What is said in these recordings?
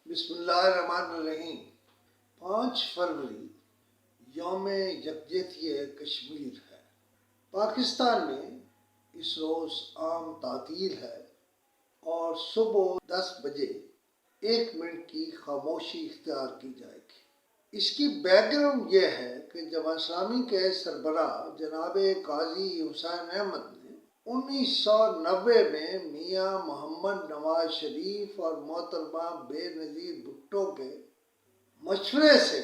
بسم اللہ الرحمن الرحیم۔ 5 فروری یوم یکجہتی کشمیر ہے۔ پاکستان میں اس روز عام تعطیل ہے اور صبح 10 بجے 1 منٹ کی خاموشی اختیار کی جائے گی۔ اس کی بیک گراؤنڈ یہ ہے کہ جماعت اسلامی کے سربراہ جناب قاضی حسین احمد نے 1990 میں میاں محمد نواز شریف اور محترمہ بے نظیر بھٹو کے مشورے سے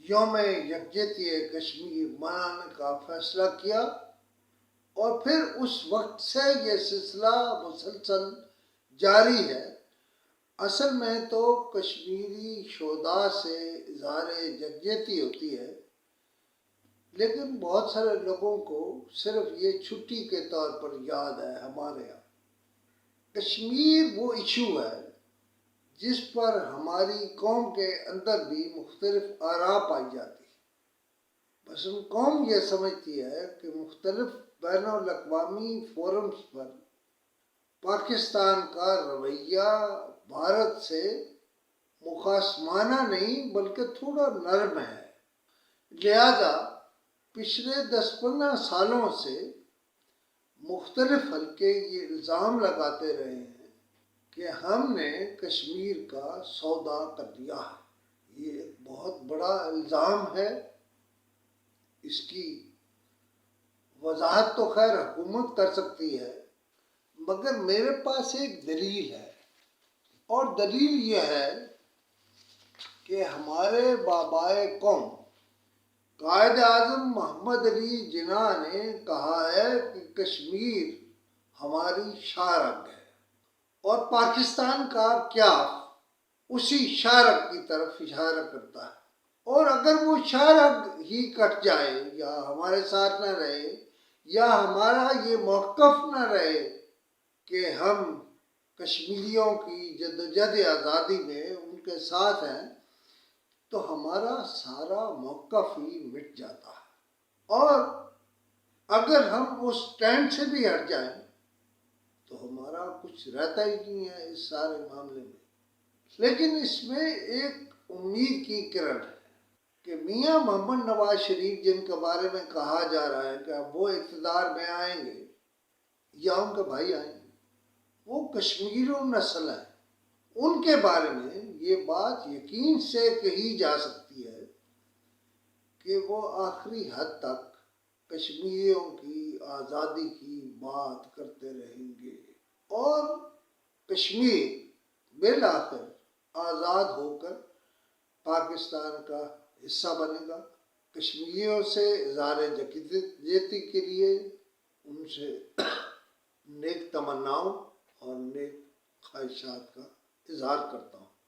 یوم یکجہتی کشمیر منانے کا فیصلہ کیا اور پھر اس وقت سے یہ سلسلہ مسلسل جاری ہے۔ اصل میں تو کشمیری شہداء سے اظہار یکجہتی ہوتی ہے، لیکن بہت سارے لوگوں کو صرف یہ چھٹی کے طور پر یاد ہے۔ ہمارے یہاں کشمیر وہ ایشو ہے جس پر ہماری قوم کے اندر بھی مختلف آراء پائی جاتی ہے۔ مثلا قوم یہ سمجھتی ہے کہ مختلف بین الاقوامی فورمز پر پاکستان کا رویہ بھارت سے مخاصمانہ نہیں بلکہ تھوڑا نرم ہے، لہذا پچھلے 10-15 سالوں سے مختلف حلقے یہ الزام لگاتے رہے ہیں کہ ہم نے کشمیر کا سودا کر لیا ہے۔ یہ ایک بہت بڑا الزام ہے۔ اس کی وضاحت تو خیر حکومت کر سکتی ہے، مگر میرے پاس ایک دلیل ہے، اور دلیل یہ ہے کہ ہمارے بابائے قوم قائد اعظم محمد علی جناح نے کہا ہے کہ کشمیر ہماری شاہ رگ ہے، اور پاکستان کا قیاس اسی شاہ رگ کی طرف اشارہ کرتا ہے، اور اگر وہ شاہ رگ ہی کٹ جائے یا ہمارے ساتھ نہ رہے یا ہمارا یہ موقف نہ رہے کہ ہم کشمیریوں کی جدوجہد آزادی میں ان کے ساتھ ہیں، تو ہمارا سارا موقف ہی مٹ جاتا ہے، اور اگر ہم اس اسٹینڈ سے بھی ہٹ جائیں تو ہمارا کچھ رہتا ہی نہیں ہے اس سارے معاملے میں۔ لیکن اس میں ایک امید کی کرن ہے کہ میاں محمد نواز شریف جن کے بارے میں کہا جا رہا ہے کہ اب وہ اقتدار میں آئیں گے یا ان کے بھائی آئیں گے، وہ کشمیری نسل ہیں۔ ان کے بارے میں یہ بات یقین سے کہی جا سکتی ہے کہ وہ آخری حد تک کشمیریوں کی آزادی کی بات کرتے رہیں گے، اور کشمیر بالآخر آزاد ہو کر پاکستان کا حصہ بنے گا۔ کشمیریوں سے اظہار یکجہتی کے لیے ان سے نیک تمناؤں اور نیک خواہشات کا اظہار کرتا ہوں۔